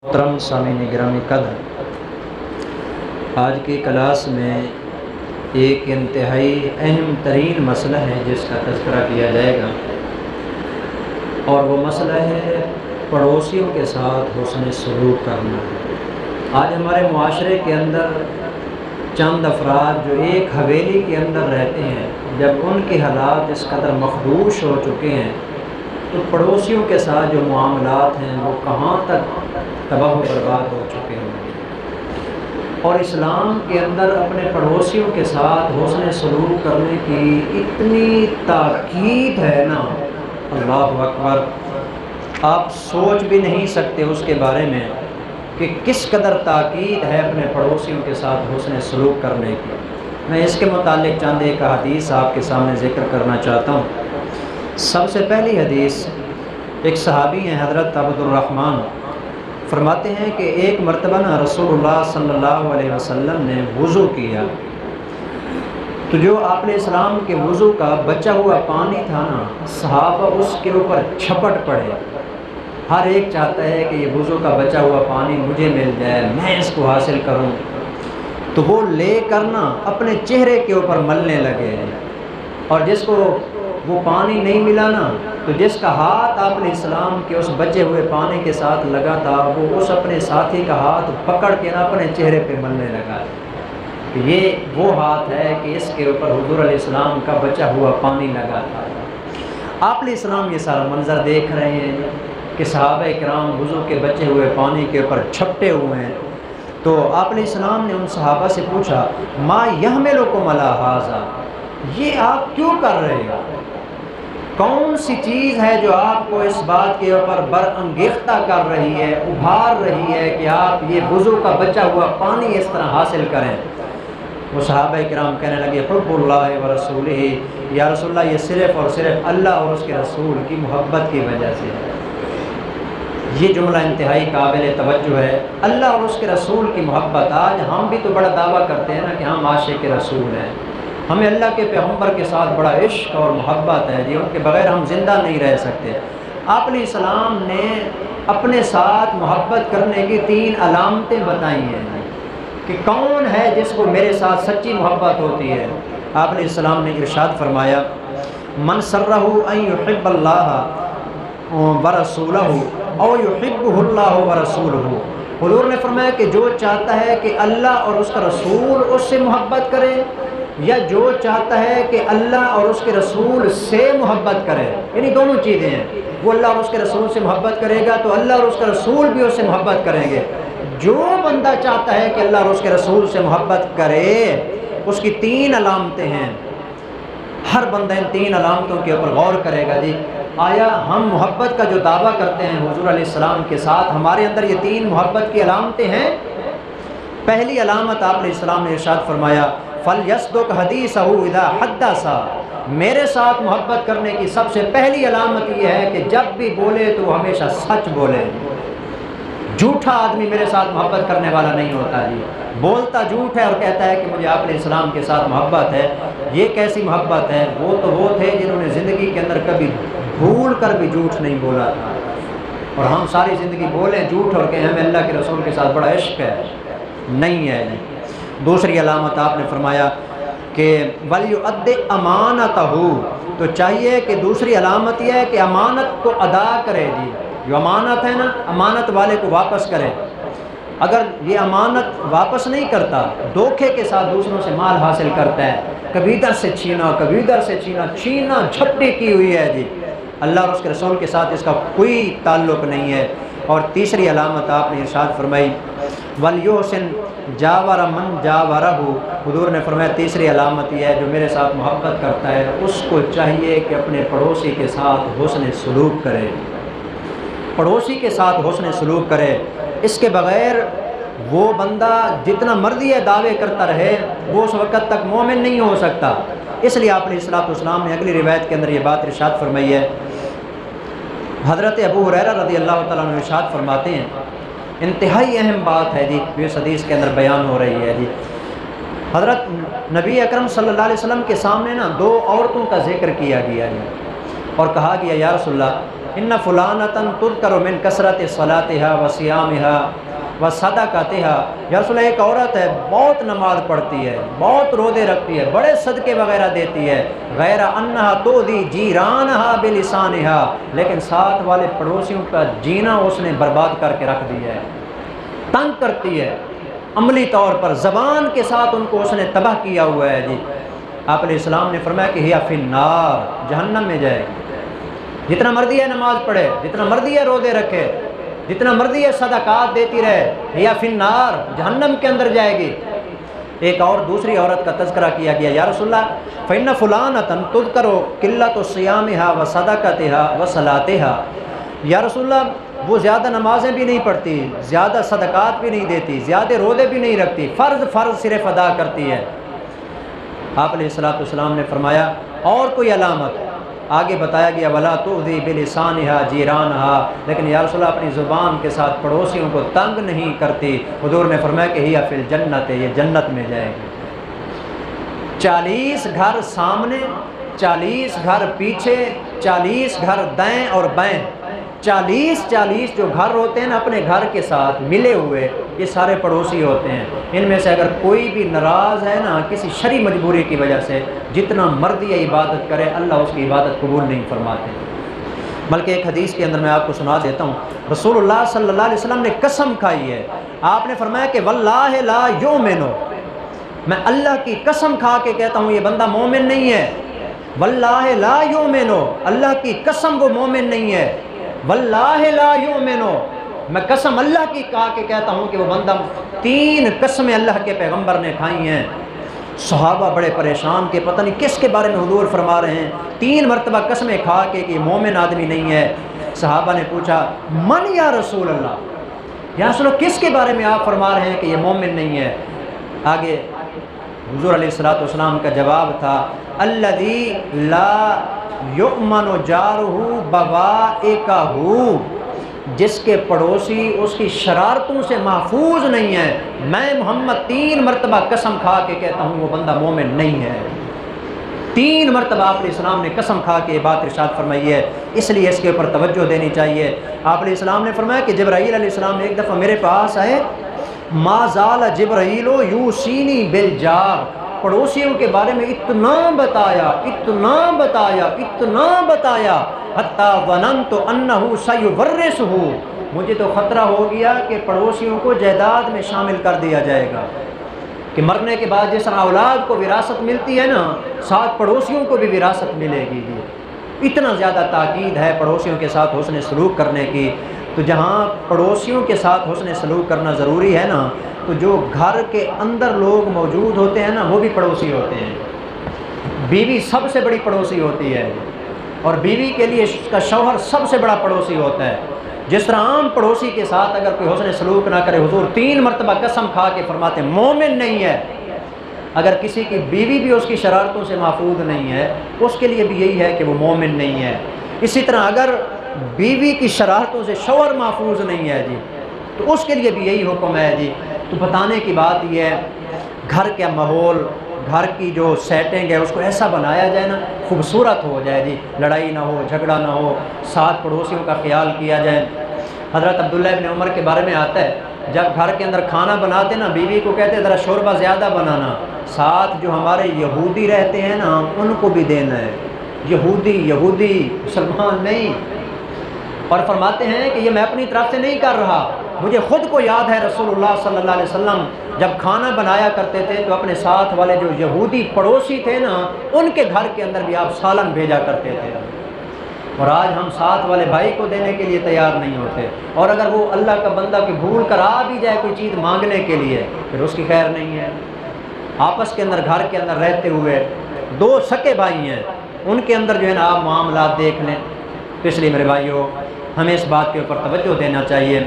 محترم سامعین گرامی قدر، آج کی کلاس میں ایک انتہائی اہم ترین مسئلہ ہے جس کا تذکرہ کیا جائے گا، اور وہ مسئلہ ہے پڑوسیوں کے ساتھ حسن سلوک کرنا۔ آج ہمارے معاشرے کے اندر چند افراد جو ایک حویلی کے اندر رہتے ہیں، جب ان کے حالات اس قدر مخدوش ہو چکے ہیں تو پڑوسیوں کے ساتھ جو معاملات ہیں وہ کہاں تک تباہ و برباد ہو چکے ہیں۔ اور اسلام کے اندر اپنے پڑوسیوں کے ساتھ حسن سلوک کرنے کی اتنی تاکید ہے نا، اللہ اکبر، آپ سوچ بھی نہیں سکتے اس کے بارے میں کہ کس قدر تاکید ہے اپنے پڑوسیوں کے ساتھ حسن سلوک کرنے کی۔ میں اس کے متعلق چند ایک حدیث آپ کے سامنے ذکر کرنا چاہتا ہوں۔ سب سے پہلی حدیث، ایک صحابی ہیں حضرت عبد الرحمن، فرماتے ہیں کہ ایک مرتبہ رسول اللہ صلی اللہ علیہ وسلم نے وضو کیا تو جو آپ علیہ السلام کے وضو کا بچا ہوا پانی تھا نا، صحابہ اس کے اوپر چھپٹ پڑے۔ ہر ایک چاہتا ہے کہ یہ وضو کا بچا ہوا پانی مجھے مل جائے، میں اس کو حاصل کروں، تو وہ لے کر نا اپنے چہرے کے اوپر ملنے لگے۔ اور جس کو وہ پانی نہیں ملا نا، تو جس کا ہاتھ آپ علیہ السلام کے اس بچے ہوئے پانی کے ساتھ لگا تھا، وہ اس اپنے ساتھی کا ہاتھ پکڑ کے نا اپنے چہرے پہ ملنے لگا۔ یہ وہ ہاتھ ہے کہ اس کے اوپر حضور علیہ السلام کا بچا ہوا پانی لگا تھا۔ آپ علیہ السلام یہ سارا منظر دیکھ رہے ہیں کہ صحابہ کرام وضو کے بچے ہوئے پانی کے اوپر چھپٹے ہوئے ہیں۔ تو آپ علیہ السلام نے ان صحابہ سے پوچھا، ما یحملکم علی ھذا، یہ آپ کیوں کر رہے ہیں؟ کون سی چیز ہے جو آپ کو اس بات کے اوپر برانگیختہ کر رہی ہے، ابھار رہی ہے کہ آپ یہ وضو کا بچا ہوا پانی اس طرح حاصل کریں؟ وہ صحابہ کرام کہنے لگے، حب اللہ و رسولہ، یا رسول اللہ، یہ صرف اور صرف اللہ اور اس کے رسول کی محبت کی وجہ سے ہے۔ یہ جملہ انتہائی قابل توجہ ہے، اللہ اور اس کے رسول کی محبت۔ آج ہم بھی تو بڑا دعویٰ کرتے ہیں نا کہ ہم عاشق رسول ہیں، ہمیں اللہ کے پیغمبر کے ساتھ بڑا عشق اور محبت ہے جی، ان کے بغیر ہم زندہ نہیں رہ سکتے۔ آپ علیہ السلام نے اپنے ساتھ محبت کرنے کی 3 علامتیں بتائی ہیں کہ کون ہے جس کو میرے ساتھ سچی محبت ہوتی ہے۔ آپ علیہ السلام نے ارشاد فرمایا، من سرہ ان یحب اللہ ورسولہ او یحبہ اللہ ورسولہ، حضور نے فرمایا کہ جو چاہتا ہے کہ اللہ اور اس کا رسول اس سے محبت کرے، یا جو چاہتا ہے کہ اللہ اور اس کے رسول سے محبت کرے، یعنی دونوں چیزیں ہیں، وہ اللہ اور اس کے رسول سے محبت کرے گا تو اللہ اور اس کا رسول بھی اس سے محبت کریں گے۔ جو بندہ چاہتا ہے کہ اللہ اور اس کے رسول سے محبت کرے، اس کی 3 علامتیں ہیں۔ ہر بندہ ان 3 علامتوں کے اوپر غور کرے گا۔ جی آیا ہم محبت کا جو دعویٰ کرتے ہیں حضور علیہ السلام کے ساتھ، ہمارے اندر یہ 3 محبت کی علامتیں ہیں؟ پہلی علامت آپ علیہ السلام نے ارشاد فرمایا، فَلْيَصْدُقْ حَدِيثَهُ إِذَا حَدَّثَ، میرے ساتھ محبت کرنے کی سب سے پہلی علامت یہ ہے کہ جب بھی بولے تو وہ ہمیشہ سچ بولے۔ جھوٹا آدمی میرے ساتھ محبت کرنے والا نہیں ہوتا جی، بولتا جھوٹ ہے اور کہتا ہے کہ مجھے آپ علیہ السلام کے ساتھ محبت ہے۔ یہ کیسی محبت ہے؟ وہ تو وہ تھے جنہوں نے زندگی کے اندر کبھی بھول کر بھی جھوٹ نہیں بولا تھا، اور ہم ساری زندگی بولیں جھوٹ اور کہیں ہمیں اللہ کے رسول کے ساتھ بڑا عشق ہے، نہیں ہے جی۔ دوسری علامت آپ نے فرمایا کہ وَلْيُؤَدِّ أَمَانَتَهُ، تو چاہیے کہ دوسری علامت یہ ہے کہ امانت کو ادا کرے جی، جو امانت ہے نا، امانت والے کو واپس کرے۔ اگر یہ امانت واپس نہیں کرتا، دھوکے کے ساتھ دوسروں سے مال حاصل کرتا ہے، کبھی ادھر سے چھینا کبھی ادھر سے چھینا جھپٹی کی ہوئی ہے جی، اللہ اور اس کے رسول کے ساتھ اس کا کوئی تعلق نہیں ہے۔ اور تیسری علامت آپ نے ارشاد فرمائی، وَلْيُحْسِنْ جَاوَرَ مَنْ جَاوَرَهُ، حضور نے فرمایا تیسری علامت یہ ہے، جو میرے ساتھ محبت کرتا ہے اس کو چاہیے کہ اپنے پڑوسی کے ساتھ حسن سلوک کرے، پڑوسی کے ساتھ حسن سلوک کرے۔ اس کے بغیر وہ بندہ جتنا مرضی ہے دعوے کرتا رہے، وہ اس وقت تک مومن نہیں ہو سکتا۔ اس لیے آپ علیہ السلام نے اگلی روایت کے اندر یہ بات ارشاد فرمائی ہے۔ حضرت ابو ہریرہ رضی اللہ تعالیٰ عنہ ارشاد فرماتے ہیں، انتہائی اہم بات ہے جی، جو اس حدیث کے اندر بیان ہو رہی ہے جی۔ حضرت نبی اکرم صلی اللہ علیہ وسلم کے سامنے نا 2 عورتوں کا ذکر کیا گیا ہے، اور کہا گیا یا رسول اللہ ان فلانتن تذکر من کثرت صلاتها و صیامها و صدقاتها، یا رسول اللہ ایک عورت ہے بہت نماز پڑھتی ہے، بہت روزے رکھتی ہے، بڑے صدقے وغیرہ دیتی ہے، غیر انہا تؤذی جیرانها بلسانها، لیکن ساتھ والے پڑوسیوں کا جینا اس نے برباد کر کے رکھ دیا ہے، تنگ کرتی ہے، عملی طور پر زبان کے ساتھ ان کو اس نے تباہ کیا ہوا ہے جی۔ آپ علیہ السلام نے فرمایا کہ ہی فی النار، جہنم میں جائے گی، جتنا مرضی ہے نماز پڑھے، جتنا مرضی ہے روزے رکھے، جتنا مرضی ہے صدقات دیتی رہے، ہی فی النار، جہنم کے اندر جائے گی۔ ایک اور دوسری عورت کا تذکرہ کیا گیا، یا رسول اللہ فإن فلانۃ تذکر قلۃ صیامها وصدقاتها وصلاتها، یا رسول اللہ وہ زیادہ نمازیں بھی نہیں پڑھتی، زیادہ صدقات بھی نہیں دیتی، زیادہ روزے بھی نہیں رکھتی، فرض صرف ادا کرتی ہے۔ آپ علیہ السلام نے فرمایا اور کوئی علامت؟ آگے بتایا گیا ولا تؤذی بلسانها جیرانها، لیکن یا رسول اللہ اپنی زبان کے ساتھ پڑوسیوں کو تنگ نہیں کرتی۔ حضور نے فرمایا کہ ہی فی الجنت، یہ جنت میں جائے گی۔ 40 گھر سامنے، 40 گھر پیچھے، 40 گھر دائیں اور بائیں، 40 جو گھر ہوتے ہیں نا اپنے گھر کے ساتھ ملے ہوئے، یہ سارے پڑوسی ہوتے ہیں۔ ان میں سے اگر کوئی بھی ناراض ہے نا کسی شرعی مجبوری کی وجہ سے، جتنا مرضی عبادت کرے اللہ اس کی عبادت قبول نہیں فرماتے۔ بلکہ ایک حدیث کے اندر میں آپ کو سنا دیتا ہوں، رسول اللہ صلی اللہ علیہ وسلم نے قسم کھائی ہے، آپ نے فرمایا کہ واللہ لا یؤمن، میں اللہ کی قسم کھا کے کہتا ہوں یہ بندہ مومن نہیں ہے۔ واللہ لا یؤمن، اللہ کی قسم وہ مومن نہیں ہے۔ واللہ لا یؤمن، میں قسم اللہ کی کھا کے کہتا ہوں کہ وہ بندہ، 3 قسمیں اللہ کے پیغمبر نے کھائی ہیں۔ صحابہ بڑے پریشان کہ پتہ نہیں کس کے بارے میں حضور فرما رہے ہیں، 3 مرتبہ قسمیں کھا کے کہ مومن آدمی نہیں ہے۔ صحابہ نے پوچھا من یا رسول اللہ، یا رسول اللہ کس کے بارے میں آپ فرما رہے ہیں کہ یہ مومن نہیں ہے؟ آگے حضور علیہ السلام کا جواب تھا الذی لا یؤمن جارہ بوائقہ، جس کے پڑوسی اس کی شرارتوں سے محفوظ نہیں ہے۔ میں محمد 3 مرتبہ قسم کھا کے کہتا ہوں وہ بندہ مومن نہیں ہے۔ 3 مرتبہ آپ علیہ السلام نے قسم کھا کے بات ارشاد فرمائی ہے، اس لیے اس کے اوپر توجہ دینی چاہیے۔ آپ علیہ السلام نے فرمایا کہ جبرائیل علیہ السلام ایک دفعہ میرے پاس آئے، ما زال جبرائیل یوصینی بالجار، پڑوسیوں کے بارے میں اتنا بتایا حتی ظننت انہ سیورثہ، مجھے تو خطرہ ہو گیا کہ پڑوسیوں کو جائیداد میں شامل کر دیا جائے گا، کہ مرنے کے بعد جس طرح اولاد کو وراثت ملتی ہے نا، ساتھ پڑوسیوں کو بھی وراثت ملے گی۔ اتنا زیادہ تاکید ہے پڑوسیوں کے ساتھ حسن سلوک کرنے کی۔ تو جہاں پڑوسیوں کے ساتھ حسن سلوک کرنا ضروری ہے نا، تو جو گھر کے اندر لوگ موجود ہوتے ہیں نا وہ بھی پڑوسی ہوتے ہیں۔ بیوی سب سے بڑی پڑوسی ہوتی ہے، اور بیوی کے لیے اس کا شوہر سب سے بڑا پڑوسی ہوتا ہے۔ جس طرح عام پڑوسی کے ساتھ اگر کوئی حسن سلوک نہ کرے، حضور 3 مرتبہ قسم کھا کے فرماتے ہیں مومن نہیں ہے۔ اگر کسی کی بیوی بھی اس کی شرارتوں سے محفوظ نہیں ہے، اس کے لیے بھی یہی ہے کہ وہ مومن نہیں ہے۔ اسی طرح اگر بیوی کی شرارتوں سے شوہر محفوظ نہیں ہے جی، تو اس کے لیے بھی یہی حکم ہے جی۔ تو بتانے کی بات یہ ہے، گھر کا ماحول، گھر کی جو سیٹنگ ہے اس کو ایسا بنایا جائے نا خوبصورت ہو جائے جی، لڑائی نہ ہو، جھگڑا نہ ہو، ساتھ پڑوسیوں کا خیال کیا جائے۔ حضرت عبداللہ ابن عمر کے بارے میں آتا ہے، جب گھر کے اندر کھانا بناتے نا بیوی کو کہتے ذرا شوربہ زیادہ بنانا، ساتھ جو ہمارے یہودی رہتے ہیں نا ان کو بھی دینا ہے۔ یہودی مسلمان نہیں۔ اور فرماتے ہیں کہ یہ میں اپنی طرف سے نہیں کر رہا، مجھے خود کو یاد ہے رسول اللہ صلی اللہ علیہ وسلم جب کھانا بنایا کرتے تھے تو اپنے ساتھ والے جو یہودی پڑوسی تھے نا ان کے گھر کے اندر بھی آپ سالن بھیجا کرتے تھے، اور آج ہم ساتھ والے بھائی کو دینے کے لیے تیار نہیں ہوتے۔ اور اگر وہ اللہ کا بندہ کہ بھول کر آ بھی جائے کوئی چیز مانگنے کے لیے پھر اس کی خیر نہیں ہے۔ آپس کے اندر گھر کے اندر رہتے ہوئے 2 سکے بھائی ہیں، ان کے اندر جو ہے نا آپ معاملات دیکھ لیں۔ تو اس لیے میرے بھائیوں ہمیں اس بات کے اوپر توجہ دینا چاہیے۔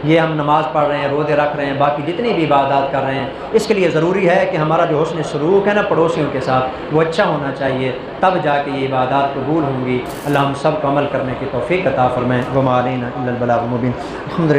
یہ ہم نماز پڑھ رہے ہیں، روزے رکھ رہے ہیں، باقی جتنی بھی عبادات کر رہے ہیں، اس کے لیے ضروری ہے کہ ہمارا جو حسن سلوک ہے نا پڑوسیوں کے ساتھ وہ اچھا ہونا چاہیے، تب جا کے یہ عبادات قبول ہوں گی۔ اللہ ہم سب کو عمل کرنے کی توفیق عطا فرمائے۔ وما علینا الا البلاغ المبین۔